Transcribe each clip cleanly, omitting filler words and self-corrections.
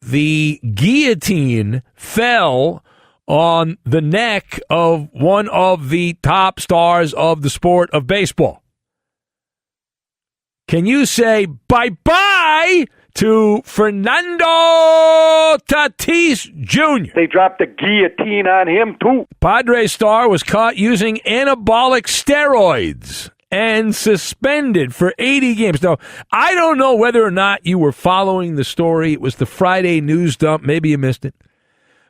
the guillotine fell on the neck of one of the top stars of the sport of baseball. Can you say bye-bye to Fernando Tatis Jr.? They dropped the guillotine on him, too. Padres star was caught using anabolic steroids and suspended for 80 games. Now, I don't know whether or not you were following the story. It was the Friday news dump. Maybe you missed it.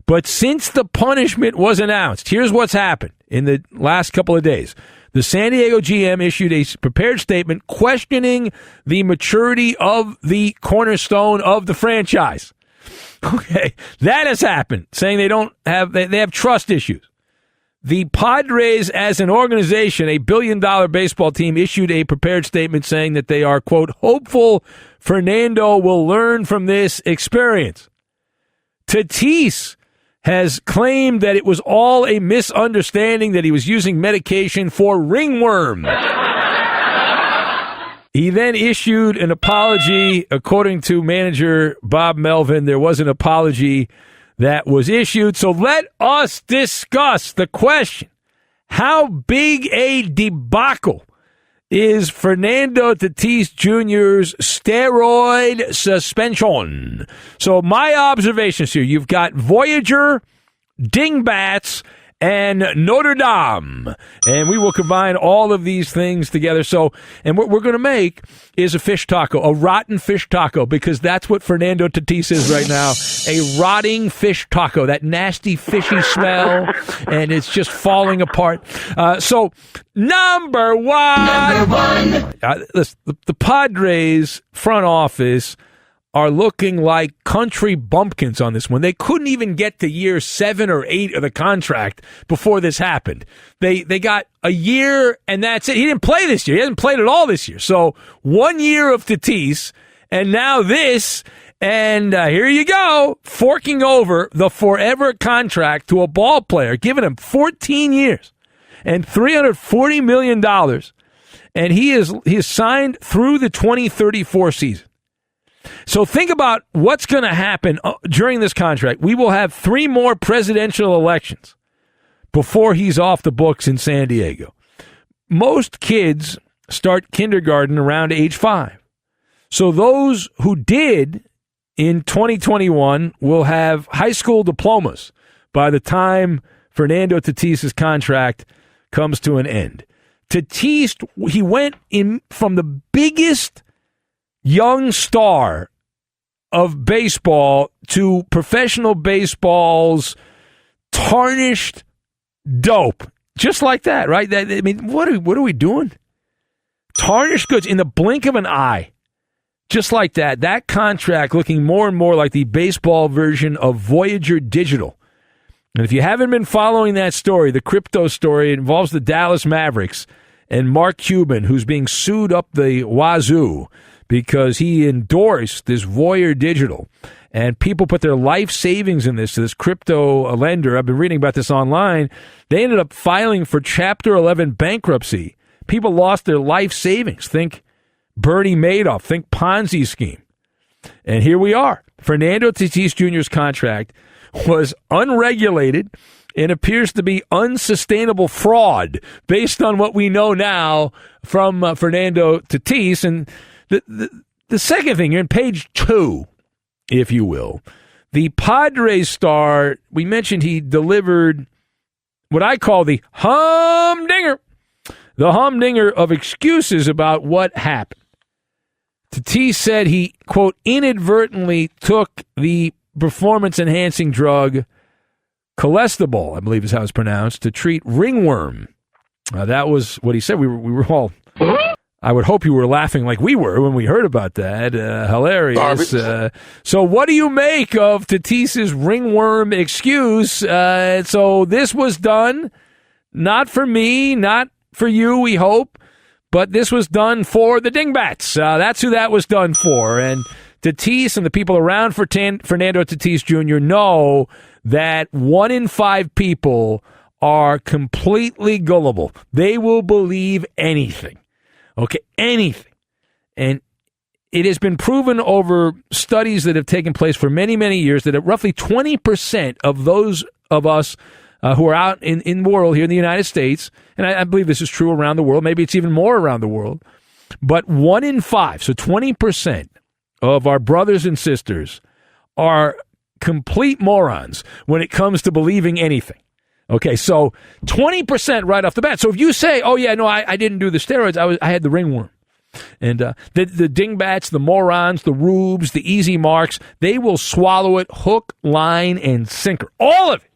But since the punishment was announced, here's what's happened in the last couple of days. The San Diego GM issued a prepared statement questioning the maturity of the cornerstone of the franchise. Okay, that has happened, saying they have trust issues. The Padres, as an organization, a billion-dollar baseball team, issued a prepared statement saying that they are, quote, hopeful Fernando will learn from this experience. Tatis has claimed that it was all a misunderstanding, that he was using medication for ringworm. He then issued an apology. According to manager Bob Melvin, there was an apology that was issued. So let us discuss the question: how big a debacle is Fernando Tatis Jr.'s steroid suspension? So my observations here: you've got Voyager, Dingbats, and Notre Dame. And we will combine all of these things together. So, and what we're going to make is a fish taco, a rotten fish taco, because that's what Fernando Tatis is right now, a rotting fish taco, that nasty fishy smell, and it's just falling apart. So, number one. Listen, the Padres front office are looking like country bumpkins on this one. They couldn't even get to year 7 or 8 of the contract before this happened. They got a year, and that's it. He didn't play this year. He hasn't played at all this year. So 1 year of Tatis, and now this, and here you go, forking over the forever contract to a ball player, giving him 14 years and $340 million, and he is signed through the 2034 season. So think about what's going to happen during this contract. We will have 3 more presidential elections before he's off the books in San Diego. Most kids start kindergarten around age 5. So those who did in 2021 will have high school diplomas by the time Fernando Tatis' contract comes to an end. Tatis, he went in from the biggest young star of baseball to professional baseball's tarnished dope. Just like that, right? I mean, what are we doing? Tarnished goods in the blink of an eye. Just like that. That contract looking more and more like the baseball version of Voyager Digital. And if you haven't been following that story, the crypto story, it involves the Dallas Mavericks and Mark Cuban, who's being sued up the wazoo because he endorsed this Voyager Digital. And people put their life savings in this crypto lender. I've been reading about this online. They ended up filing for Chapter 11 bankruptcy. People lost their life savings. Think Bernie Madoff. Think Ponzi scheme. And here we are. Fernando Tatis Jr.'s contract was unregulated and appears to be unsustainable fraud based on what we know now from Fernando Tatis. And the second thing, you're on page 2, if you will. The Padres star, we mentioned he delivered what I call the humdinger. The humdinger of excuses about what happened. Tatis said he, quote, inadvertently took the performance-enhancing drug Colestibol, I believe is how it's pronounced, to treat ringworm. That was what he said. We were all... I would hope you were laughing like we were when we heard about that. Hilarious. So what do you make of Tatis's ringworm excuse? So this was done, not for me, not for you, we hope, but this was done for the Dingbats. That's who that was done for. And Tatis and the people around for Fernando Tatis Jr. know that 1 in 5 people are completely gullible. They will believe anything. Okay, anything. And it has been proven over studies that have taken place for many, many years that roughly 20% of those of us who are out in the world here in the United States, and I believe this is true around the world, maybe it's even more around the world, but 1 in 5, so 20% of our brothers and sisters are complete morons when it comes to believing anything. Okay, so 20% right off the bat. So if you say, oh, yeah, no, I didn't do the steroids, I had the ringworm. And the dingbats, the morons, the rubes, the easy marks, they will swallow it hook, line, and sinker. All of it.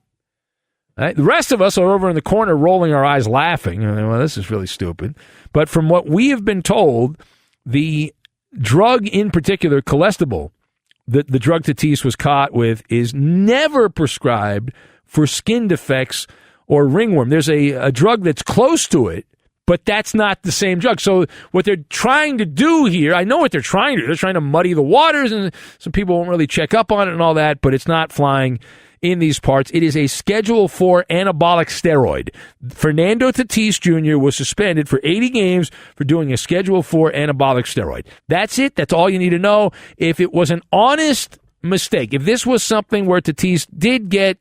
Right? The rest of us are over in the corner rolling our eyes laughing. Well, this is really stupid. But from what we have been told, the drug in particular, cholesterol, the drug Tatis was caught with, is never prescribed for skin defects or ringworm. There's a drug that's close to it, but that's not the same drug. So what they're trying to do here, I know what they're trying to do. They're trying to muddy the waters, and some people won't really check up on it and all that, but it's not flying in these parts. It is a Schedule 4 anabolic steroid. Fernando Tatis Jr. was suspended for 80 games for doing a Schedule 4 anabolic steroid. That's it. That's all you need to know. If it was an honest mistake, if this was something where Tatis did get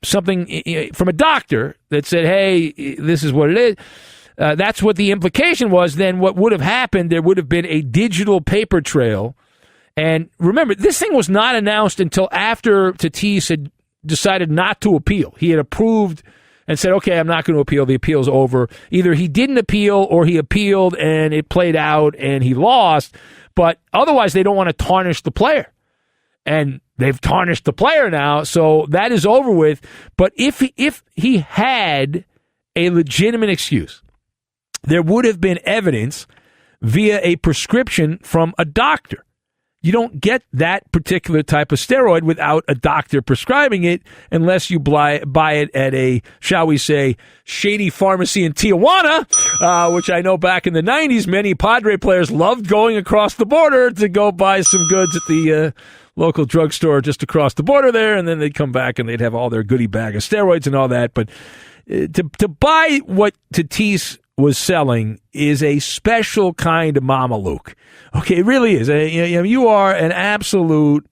something from a doctor that said, hey, this is what it is, that's what the implication was, then what would have happened, there would have been a digital paper trail. And remember, this thing was not announced until after Tatis had decided not to appeal. He had approved and said, okay, I'm not going to appeal. The appeal's over. Either he didn't appeal or he appealed and it played out and he lost. But otherwise, they don't want to tarnish the player. And they've tarnished the player now, so that is over with. But if he had a legitimate excuse, there would have been evidence via a prescription from a doctor. You don't get that particular type of steroid without a doctor prescribing it unless you buy it at a, shall we say, shady pharmacy in Tijuana, which I know back in the 90s, many Padre players loved going across the border to go buy some goods at the local drugstore just across the border there, and then they'd come back and they'd have all their goodie bag of steroids and all that. But to buy what Tatis was selling is a special kind of Mama Luke. Okay, it really is. You are an absolute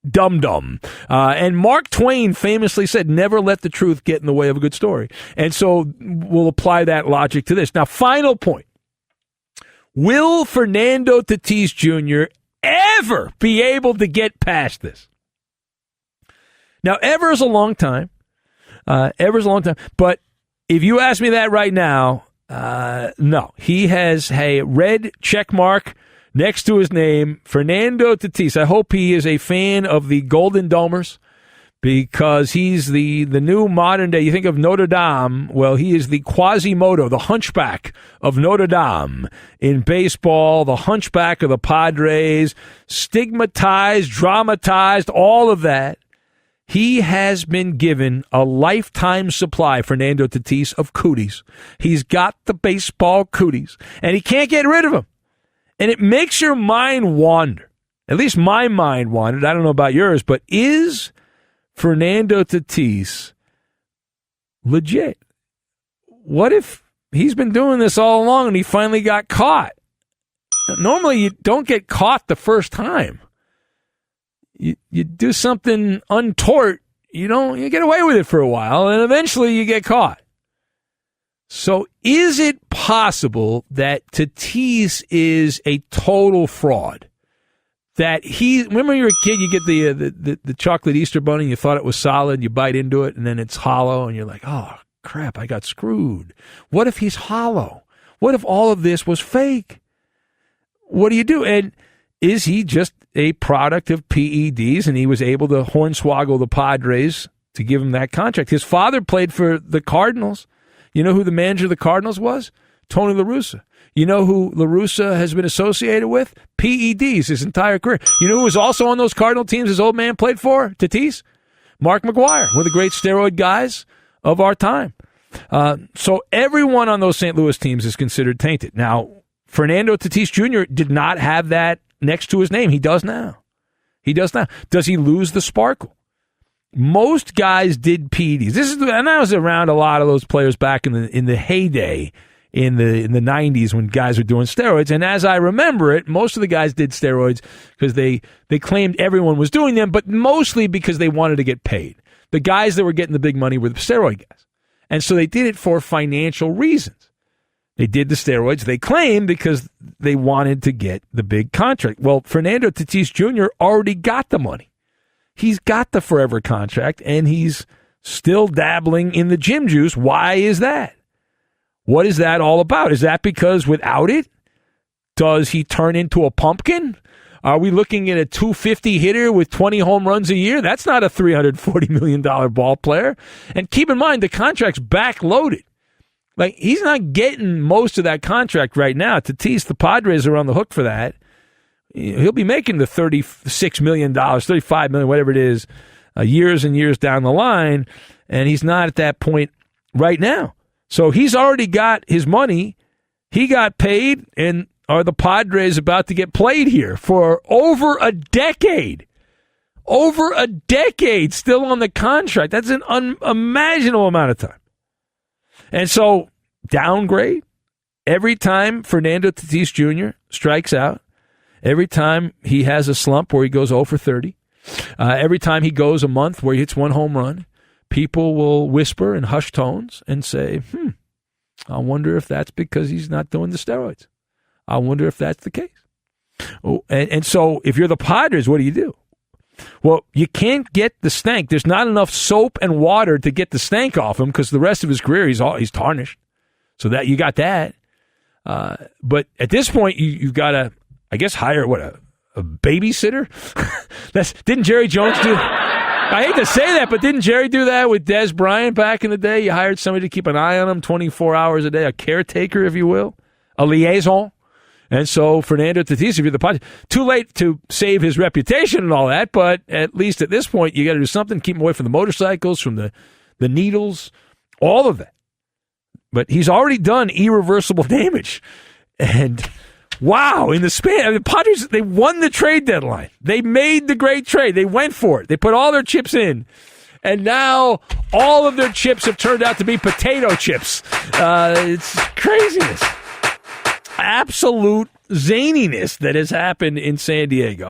dum-dum. And Mark Twain famously said, never let the truth get in the way of a good story. And so we'll apply that logic to this. Now, final point. Will Fernando Tatis Jr. ever be able to get past this? Now, ever is a long time. But if you ask me that right now, no. He has a red check mark next to his name, Fernando Tatis. I hope he is a fan of the Golden Domers because he's the new modern day. You think of Notre Dame, well, he is the Quasimodo, the hunchback of Notre Dame in baseball, the hunchback of the Padres, stigmatized, dramatized, all of that. He has been given a lifetime supply, Fernando Tatis, of cooties. He's got the baseball cooties, and he can't get rid of them. And it makes your mind wander. At least my mind wandered. I don't know about yours, but is Fernando Tatis legit? What if he's been doing this all along and he finally got caught? Normally, you don't get caught the first time. You do something untoward, you get away with it for a while, and eventually you get caught. So is it possible that Tatis is a total fraud? That remember you were a kid, you get the chocolate Easter bunny, you thought it was solid, you bite into it, and then it's hollow, and you're like, oh, crap, I got screwed. What if he's hollow? What if all of this was fake? What do you do? And is he just a product of PEDs, and he was able to hornswoggle the Padres to give him that contract? His father played for the Cardinals. You know who the manager of the Cardinals was? Tony La Russa. You know who La Russa has been associated with? PEDs his entire career. You know who was also on those Cardinal teams his old man played for? Tatis? Mark McGwire, one of the great steroid guys of our time. So everyone on those St. Louis teams is considered tainted. Now, Fernando Tatis Jr. did not have that next to his name. He does now. Does he lose the sparkle? Most guys did PEDs. And I was around a lot of those players back in the heyday in the 90s when guys were doing steroids. And as I remember it, most of the guys did steroids because they claimed everyone was doing them, but mostly because they wanted to get paid. The guys that were getting the big money were the steroid guys. And so they did it for financial reasons. They did the steroids, they claimed, because they wanted to get the big contract. Well, Fernando Tatis Jr. already got the money. He's got the forever contract, and he's still dabbling in the gym juice. Why is that? What is that all about? Is that because without it, does he turn into a pumpkin? Are we looking at a 250 hitter with 20 home runs a year? That's not a $340 million ball player. And keep in mind, the contract's backloaded. Like, he's not getting most of that contract right now. Tatis, the Padres are on the hook for that. He'll be making the $36 million, $35 million, whatever it is, years and years down the line, and he's not at that point right now. So he's already got his money. He got paid, and are the Padres about to get played here for over a decade? Over a decade still on the contract. That's an unimaginable amount of time. And so, downgrade. Every time Fernando Tatis Jr. strikes out, every time he has a slump where he goes 0 for 30, every time he goes a month where he hits one home run, people will whisper in hushed tones and say, I wonder if that's because he's not doing the steroids. I wonder if that's the case. Oh, and so if you're the Padres, what do? Well, you can't get the stank. There's not enough soap and water to get the stank off him because the rest of his career he's tarnished. So that you got that. But at this point, you've got to, I guess, hire a babysitter. Didn't Jerry Jones do? I hate to say that, but didn't Jerry do that with Des Bryant back in the day? You hired somebody to keep an eye on him 24 hours a day, a caretaker, if you will, a liaison. And so Fernando Tatis, if you're the Padres, too late to save his reputation and all that, but at least at this point, you got to do something, keep him away from the motorcycles, from the needles, all of that. But he's already done irreversible damage. And wow, in the span, the Padres, they won the trade deadline. They made the great trade. They went for it. They put all their chips in. And now all of their chips have turned out to be potato chips. It's craziness. Absolute zaniness that has happened in San Diego.